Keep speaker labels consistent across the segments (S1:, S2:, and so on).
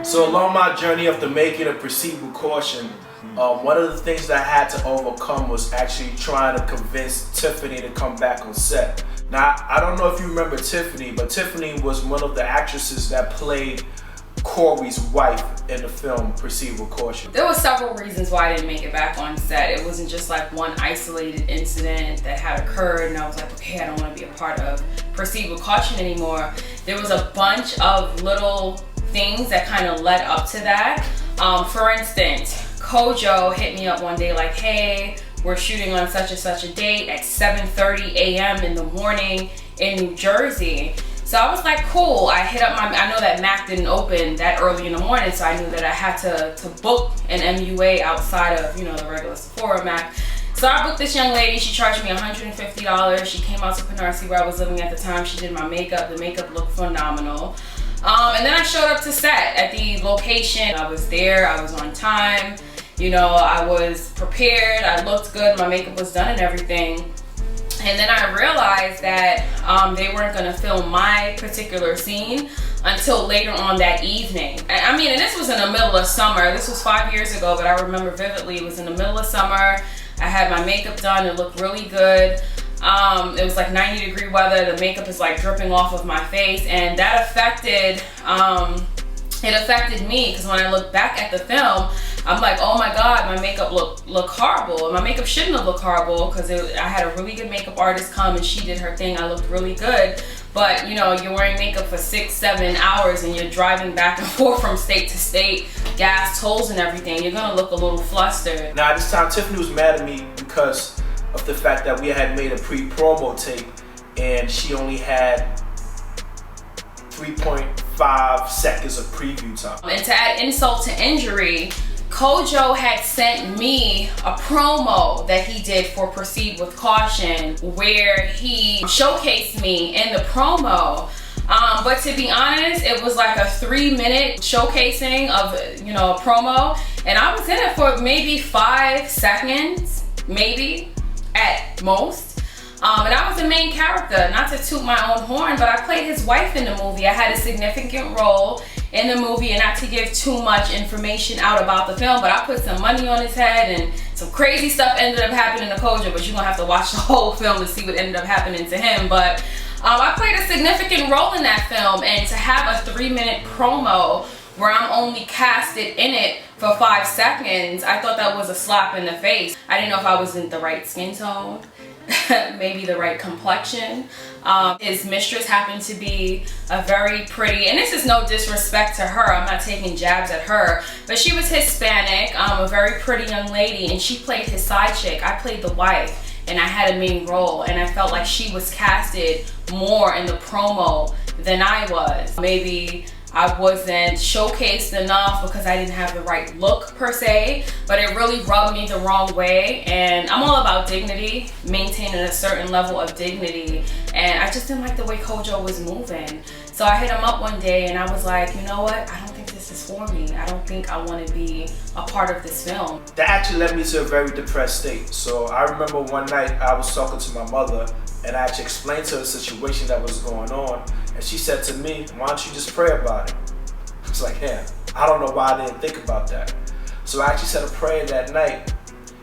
S1: So along my journey of the making of Proceed with Caution, one of the things that I had to overcome was actually trying to convince Tiffany to come back on set. Now, I don't know if you remember Tiffany, but Tiffany was one of the actresses that played Corey's wife in the film Proceed with Caution.
S2: There were several reasons why I didn't make it back on set. It wasn't just like one isolated incident that had occurred and I was like, okay, I don't want to be a part of Proceed with Caution anymore. There was a bunch of little things that kind of led up to that. For instance, Kojo hit me up one day like, hey, we're shooting on such and such a date at 7:30 a.m. in the morning in New Jersey. So I was like, cool. I hit up I know that Mac didn't open that early in the morning, so I knew that I had to book an MUA outside of, the regular S.4 Mac. So I booked this young lady. She charged me $150. She came out to Canarsie where I was living at the time. She did my makeup. The makeup looked phenomenal. And then I showed up to set at the location. I was there. I was on time. I was prepared. I looked good. My makeup was done and everything. And then I realized that they weren't going to film my particular scene until later on that evening. And this was in the middle of summer. This was 5 years ago, but I remember vividly. It was in the middle of summer. I had my makeup done. It looked really good. It was like 90-degree weather. The makeup is like dripping off of my face, and that affected me, because when I look back at the film, I'm like, oh my God, my makeup looked horrible. And my makeup shouldn't have looked horrible, because I had a really good makeup artist come and she did her thing. I looked really good. But you're wearing makeup for 6-7 hours and you're driving back and forth from state to state, gas tolls and everything. You're gonna look a little flustered.
S1: Now, this time Tiffany was mad at me because of the fact that we had made a pre-promo tape and she only had 3.5 seconds of preview time.
S2: And to add insult to injury, Kojo had sent me a promo that he did for Proceed with Caution where he showcased me in the promo. But to be honest, it was like a 3-minute showcasing of a promo, and I was in it for maybe 5 seconds, maybe at most. And I was the main character, not to toot my own horn, but I played his wife in the movie. I had a significant role in the movie, and not to give too much information out about the film, but I put some money on his head and some crazy stuff ended up happening to Kojo, but you're gonna have to watch the whole film to see what ended up happening to him. But I played a significant role in that film, and to have a 3-minute promo where I'm only casted in it for 5 seconds, I thought that was a slap in the face. I didn't know if I was in the right skin tone, maybe the right complexion. His mistress happened to be a very pretty, and this is no disrespect to her, I'm not taking jabs at her, but she was Hispanic, a very pretty young lady, and she played his side chick. I played the wife, and I had a main role, and I felt like she was casted more in the promo than I was. Maybe I wasn't showcased enough because I didn't have the right look per se, but it really rubbed me the wrong way. And I'm all about dignity, maintaining a certain level of dignity, and I just didn't like the way Kojo was moving. So I hit him up one day and I was like, you know what, I don't think this is for me. I don't think I want to be a part of this film.
S1: That actually led me to a very depressed state. So I remember one night I was talking to my mother and I actually explained to her the situation that was going on. And she said to me, why don't you just pray about it? I was like, yeah, I don't know why I didn't think about that. So I actually said a prayer that night,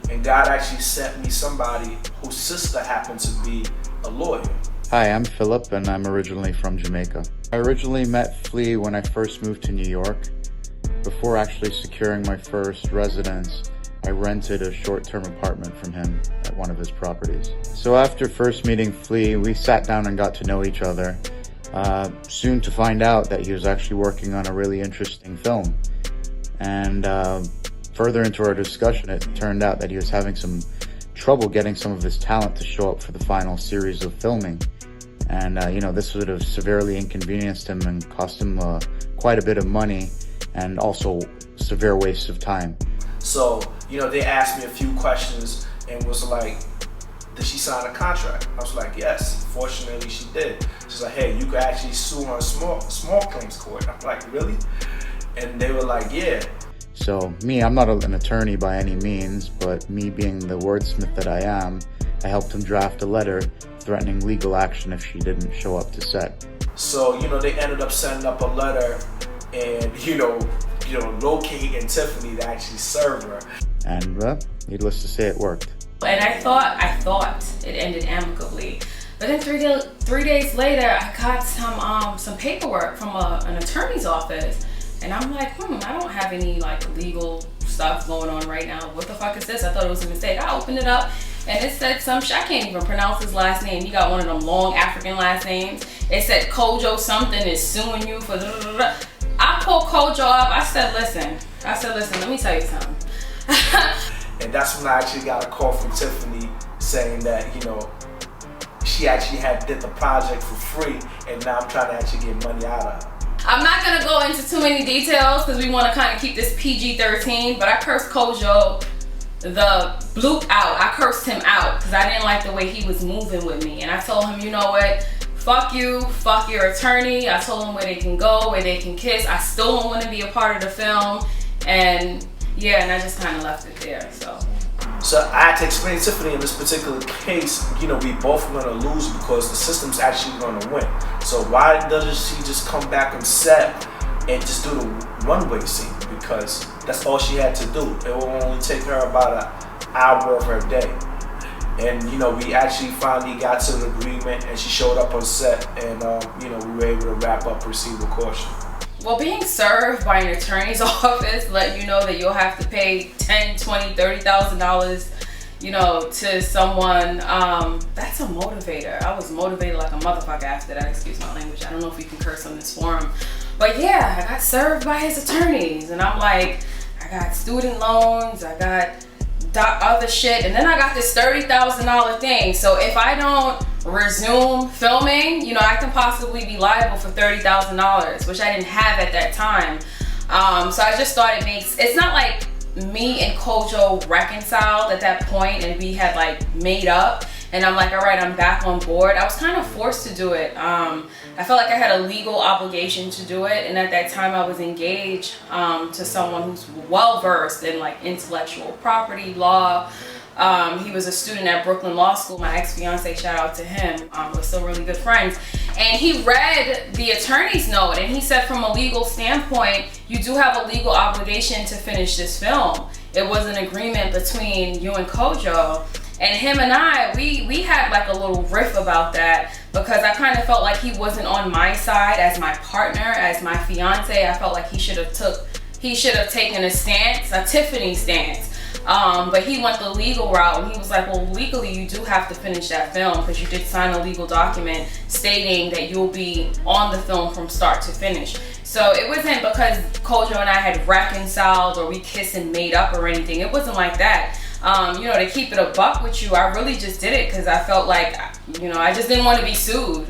S1: and God actually sent me somebody whose sister happened to be a lawyer.
S3: Hi, I'm Philip, and I'm originally from Jamaica. I originally met Flea when I first moved to New York. Before actually securing my first residence, I rented a short-term apartment from him at one of his properties. So after first meeting Flea, we sat down and got to know each other. Soon to find out that he was actually working on a really interesting film. And further into our discussion, it turned out that he was having some trouble getting some of his talent to show up for the final series of filming. And this would have severely inconvenienced him and cost him quite a bit of money, and also severe waste of time.
S1: So, they asked me a few questions and was like, did she sign a contract? I was like, yes, fortunately she did. She's like, hey, you could actually sue on a small claims court. I'm like, really? And they were like, yeah.
S3: So I'm not an attorney by any means, but me being the wordsmith that I am, I helped him draft a letter threatening legal action if she didn't show up to set.
S1: So, they ended up sending up a letter, and, locating Tiffany to actually serve her.
S3: And needless to say, it worked.
S2: And I thought it ended amicably. But then 3 days later, I got some paperwork from an attorney's office. And I'm like, I don't have any like legal stuff going on right now. What the fuck is this? I thought it was a mistake. I opened it up and it said some shit. I can't even pronounce his last name. He got one of them long African last names. It said Kojo something is suing you for I called Kojo up. I said, listen, let me tell you something.
S1: And that's when I actually got a call from Tiffany saying that, she actually did the project for free, and now I'm trying to actually get money out of her.
S2: I'm not gonna go into too many details because we want to kind of keep this PG-13, but I cursed Kojo the bloop out. I cursed him out because I didn't like the way he was moving with me. And I told him, you know what? Fuck you, fuck your attorney. I told him where they can go, where they can kiss. I still don't want to be a part of the film. And yeah, and I just kind of left it there,
S1: So I had to explain to Tiffany in this particular case, we both are going to lose because the system's actually going to win. So why doesn't she just come back on set and just do the one-way scene? Because that's all she had to do. It will only take her about an hour of her day. And, we actually finally got to an agreement and she showed up on set and, we were able to wrap up Proceed with Caution.
S2: Well, being served by an attorney's office let you know that you'll have to pay $10,000, $20,000, $30,000, to someone. That's a motivator. I was motivated like a motherfucker after that. Excuse my language. I don't know if we can curse on this forum. But yeah, I got served by his attorneys. And I'm like, I got student loans. I got other shit. And then I got this $30,000 thing. So if I don't resume filming, I can possibly be liable for $30,000, which I didn't have at that time. So I just thought it's not like me and Kojo reconciled at that point and we had like made up and I'm like, all right, I'm back on board. I was kind of forced to do it. I felt like I had a legal obligation to do it, and at that time I was engaged to someone who's well versed in like intellectual property law. He was a student at Brooklyn Law School. My ex-fiance, shout out to him. We're still really good friends. And he read the attorney's note and he said, from a legal standpoint, you do have a legal obligation to finish this film. It was an agreement between you and Kojo. And him and I, we had like a little riff about that because I kind of felt like he wasn't on my side as my partner, as my fiance. I felt like he should have taken a stance, a Tiffany stance. But he went the legal route and he was like, well, legally you do have to finish that film because you did sign a legal document stating that you'll be on the film from start to finish. So it wasn't because Kojo and I had reconciled or we kissed and made up or anything. It wasn't like that. To keep it a buck with you, I really just did it because I felt like, I just didn't want to be sued.